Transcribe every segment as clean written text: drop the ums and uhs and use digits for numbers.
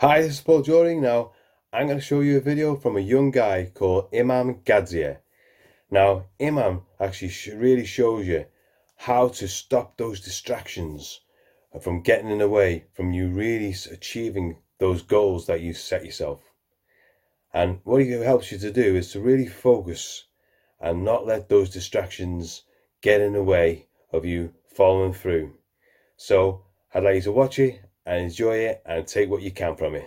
Hi, this is Paul Joring. Now, I'm going to show you a video from a young guy called Imam Gadzhia. Now, Imam actually really shows you how to stop those distractions from getting in the way from you really achieving those goals that you set yourself. And what he helps you to do is to really focus and not let those distractions get in the way of you following through. So, I'd like you to watch it and enjoy it and take what you can from it.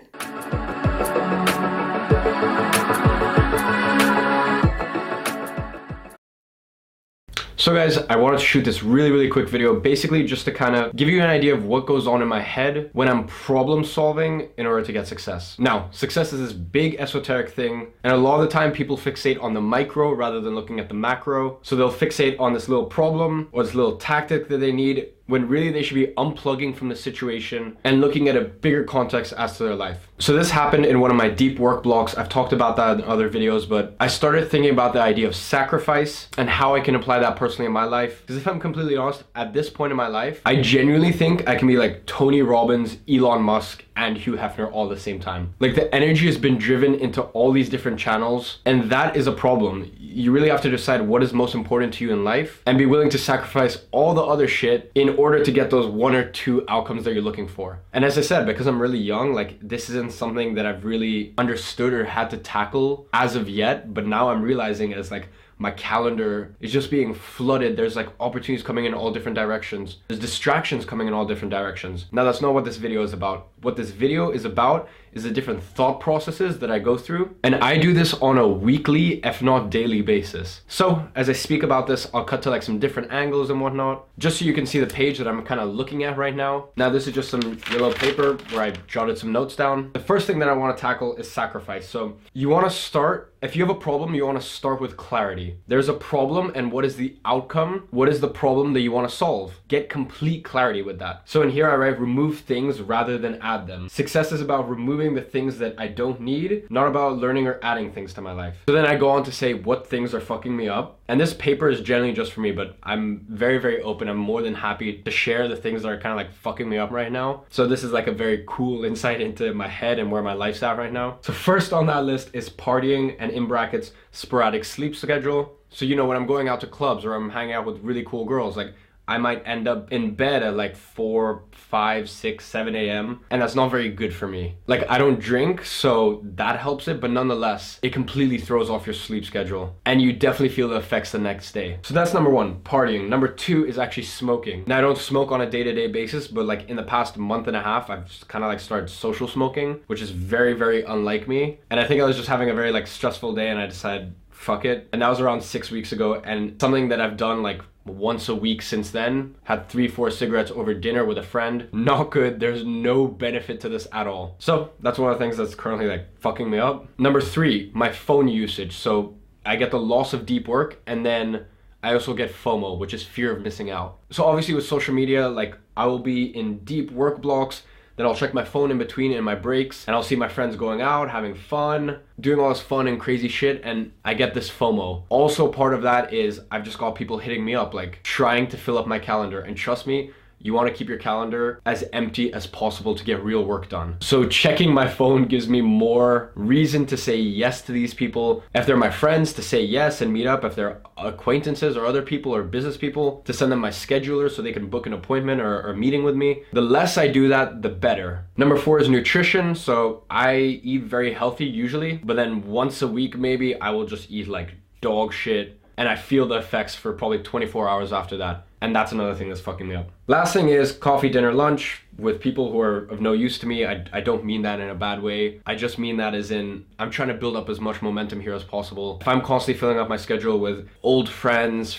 So guys, I wanted to shoot this really quick video, basically just to kind of give you an idea of what goes on in my head when I'm problem solving in order to get success. Now, success is this big esoteric thing, and a lot of the time people fixate on the micro rather than looking at the macro. So they'll fixate on this little problem or this little tactic that they need, when really they should be unplugging from the situation and looking at a bigger context as to their life. So this happened in one of my deep work blocks. I've talked about that in other videos, but I started thinking about the idea of sacrifice and how I can apply that personally in my life. Because if I'm completely honest, at this point in my life, I genuinely think I can be like Tony Robbins, Elon Musk, and Hugh Hefner all at the same time. Like, the energy has been driven into all these different channels, and that is a problem. You really have to decide what is most important to you in life and be willing to sacrifice all the other shit in order to get those one or two outcomes that you're looking for. And as I said, because I'm really young, like, this isn't something that I've really understood or had to tackle as of yet, but now I'm realizing as like my calendar is just being flooded. There's like opportunities coming in all different directions. There's distractions coming in all different directions. Now, that's not what this video is about. What this video is about is the different thought processes that I go through. And I do this on a weekly, if not daily basis. So as I speak about this, I'll cut to like some different angles and whatnot, just so you can see the page that I'm kind of looking at right now. Now, this is just some yellow paper where I jotted some notes down. The first thing that I want to tackle is sacrifice. So you want to start, if you have a problem, you want to start with clarity. There's a problem, and what is the outcome? What is the problem that you want to solve? Get complete clarity with that. So in here I write remove things rather than add them. Success is about removing the things that I don't need, not about learning or adding things to my life. So then I go on to say what things are fucking me up. And this paper is generally just for me, but I'm very open. I'm more than happy to share the things that are kind of like fucking me up right now. So this is like a very cool insight into my head and where my life's at right now. So first on that list is partying, and in brackets, sporadic sleep schedule. So, you know, when I'm going out to clubs or I'm hanging out with really cool girls, like, I might end up in bed at like 4, 5, 6, 7 a.m. and that's not very good for me. Like, I don't drink, so that helps it, but nonetheless, it completely throws off your sleep schedule and you definitely feel the effects the next day. So that's number one, partying. Number two is actually smoking. Now, I don't smoke on a day-to-day basis, but like in the past month and a half, I've kind of like started social smoking, which is very unlike me. And I think I was just having a very like stressful day and I decided, fuck it. And that was around 6 weeks ago, and something that I've done like once a week since then. Had 3-4 cigarettes over dinner with a friend. Not good. There's no benefit to this at all. So that's one of the things that's currently like fucking me up. Number three, my phone usage. So I get the loss of deep work, and then I also get FOMO, which is fear of missing out. So obviously with social media, like, I will be in deep work blocks, then I'll check my phone in between in my breaks, and I'll see my friends going out, having fun, doing all this fun and crazy shit, and I get this FOMO. Also, part of that is I've just got people hitting me up, like trying to fill up my calendar. And trust me, you want to keep your calendar as empty as possible to get real work done. So checking my phone gives me more reason to say yes to these people. If they're my friends, to say yes and meet up. If they're acquaintances or other people or business people, to send them my scheduler so they can book an appointment or a meeting with me. The less I do that, the better. Number four is nutrition. So I eat very healthy usually, but then once a week maybe I will just eat like dog shit, and I feel the effects for probably 24 hours after that. And that's another thing that's fucking me up. Last thing is coffee, dinner, lunch with people who are of no use to me. I don't mean that in a bad way. I just mean that as in, I'm trying to build up as much momentum here as possible. If I'm constantly filling up my schedule with old friends,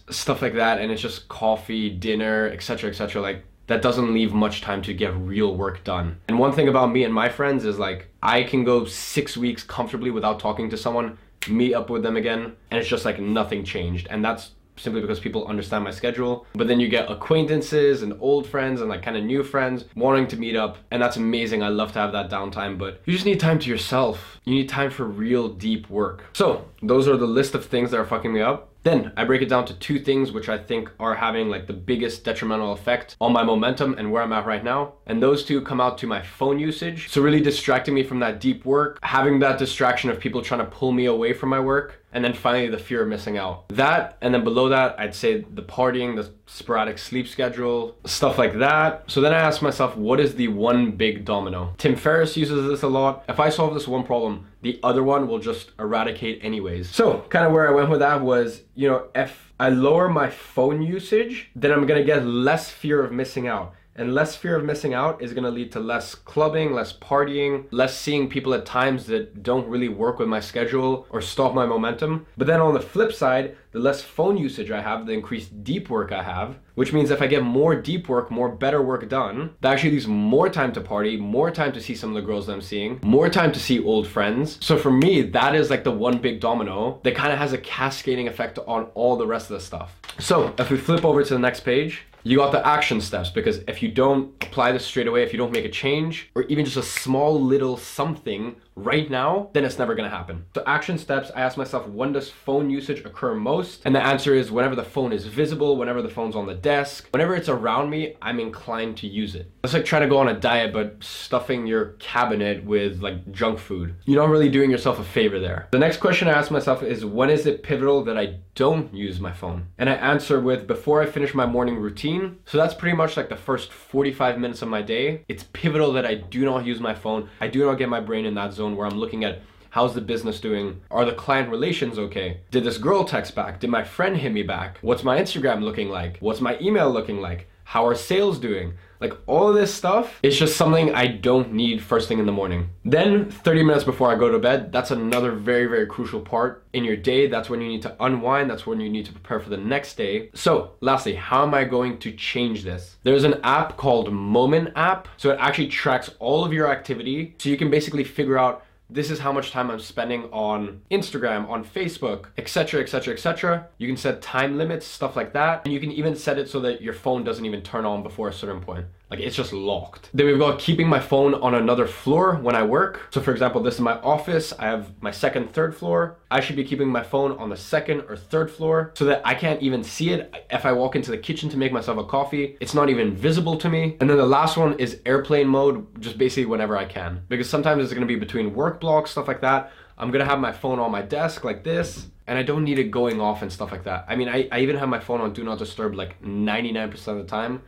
stuff like that, and it's just coffee, dinner, etc., like, that doesn't leave much time to get real work done. And one thing about me and my friends is like, I can go 6 weeks comfortably without talking to someone, meet up with them again, and it's just like nothing changed. And that's simply because people understand my schedule. But then you get acquaintances and old friends and like kind of new friends wanting to meet up, and that's amazing. I love to have that downtime, but you just need time to yourself. You need time for real deep work. So those are the list of things that are fucking me up. Then I break it down to 2 things which I think are having like the biggest detrimental effect on my momentum and where I'm at right now. And those 2 come out to my phone usage. So really distracting me from that deep work, having that distraction of people trying to pull me away from my work, and then finally the fear of missing out. That, and then below that, I'd say the partying, the sporadic sleep schedule, stuff like that. So then I ask myself, what is the one big domino? Tim Ferriss uses this a lot. If I solve this one problem, the other one will just eradicate anyways. So kind of where I went with that was, you know, if I lower my phone usage, then I'm gonna get less fear of missing out. And less fear of missing out is gonna lead to less clubbing, less partying, less seeing people at times that don't really work with my schedule or stop my momentum. But then on the flip side, the less phone usage I have, the increased deep work I have, which means if I get more deep work, more better work done, that actually leaves more time to party, more time to see some of the girls that I'm seeing, more time to see old friends. So for me, that is like the one big domino that kind of has a cascading effect on all the rest of the stuff. So if we flip over to the next page, you got the action steps, because if you don't apply this straight away, if you don't make a change or even just a small little something right now, then it's never gonna happen. So action steps, I ask myself, when does phone usage occur most? And the answer is whenever the phone is visible, whenever the phone's on the desk, whenever it's around me, I'm inclined to use it. It's like trying to go on a diet, but stuffing your cabinet with like junk food. You're not really doing yourself a favor there. The next question I ask myself is, when is it pivotal that I don't use my phone? And I answer with, before I finish my morning routine. So that's pretty much like the first 45 minutes of my day. It's pivotal that I do not use my phone. I do not get my brain in that zone where I'm looking at, how's the business doing? Are the client relations okay? Did this girl text back? Did my friend hit me back? What's my Instagram looking like? What's my email looking like? How are sales doing? Like all of this stuff is just something I don't need first thing in the morning. Then 30 minutes before I go to bed, that's another very, very crucial part in your day. That's when you need to unwind. That's when you need to prepare for the next day. So lastly, how am I going to change this? There's an app called Moment app. So it actually tracks all of your activity. So you can basically figure out, this is how much time I'm spending on Instagram, on Facebook, etc., etc., etc. You can set time limits, stuff like that. And you can even set it so that your phone doesn't even turn on before a certain point. Like it's just locked. Then we've got keeping my phone on another floor when I work. So for example, this is my office. I have my second, third floor. I should be keeping my phone on the second or third floor so that I can't even see it. If I walk into the kitchen to make myself a coffee, it's not even visible to me. And then the last one is airplane mode, just basically whenever I can. Because sometimes it's gonna be between work blocks, stuff like that. I'm gonna have my phone on my desk like this, and I don't need it going off and stuff like that. I mean, I even have my phone on Do Not Disturb like 99% of the time,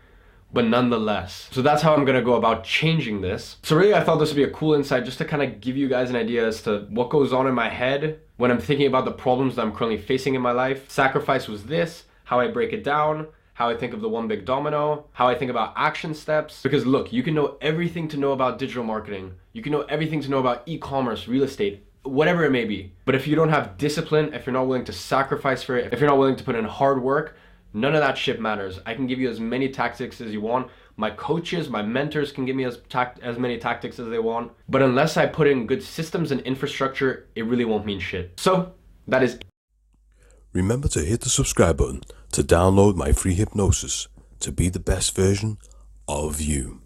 but nonetheless. So that's how I'm gonna go about changing this. So really, I thought this would be a cool insight just to kind of give you guys an idea as to what goes on in my head when I'm thinking about the problems that I'm currently facing in my life. Sacrifice was this, how I break it down, how I think of the one big domino, how I think about action steps. Because look, you can know everything to know about digital marketing. You can know everything to know about e-commerce, real estate, whatever it may be. But if you don't have discipline, if you're not willing to sacrifice for it, if you're not willing to put in hard work, none of that shit matters. I can give you as many tactics as you want. My coaches, my mentors can give me as many tactics as they want. But unless I put in good systems and infrastructure, it really won't mean shit. So that is. Remember to hit the subscribe button to download my free hypnosis to be the best version of you.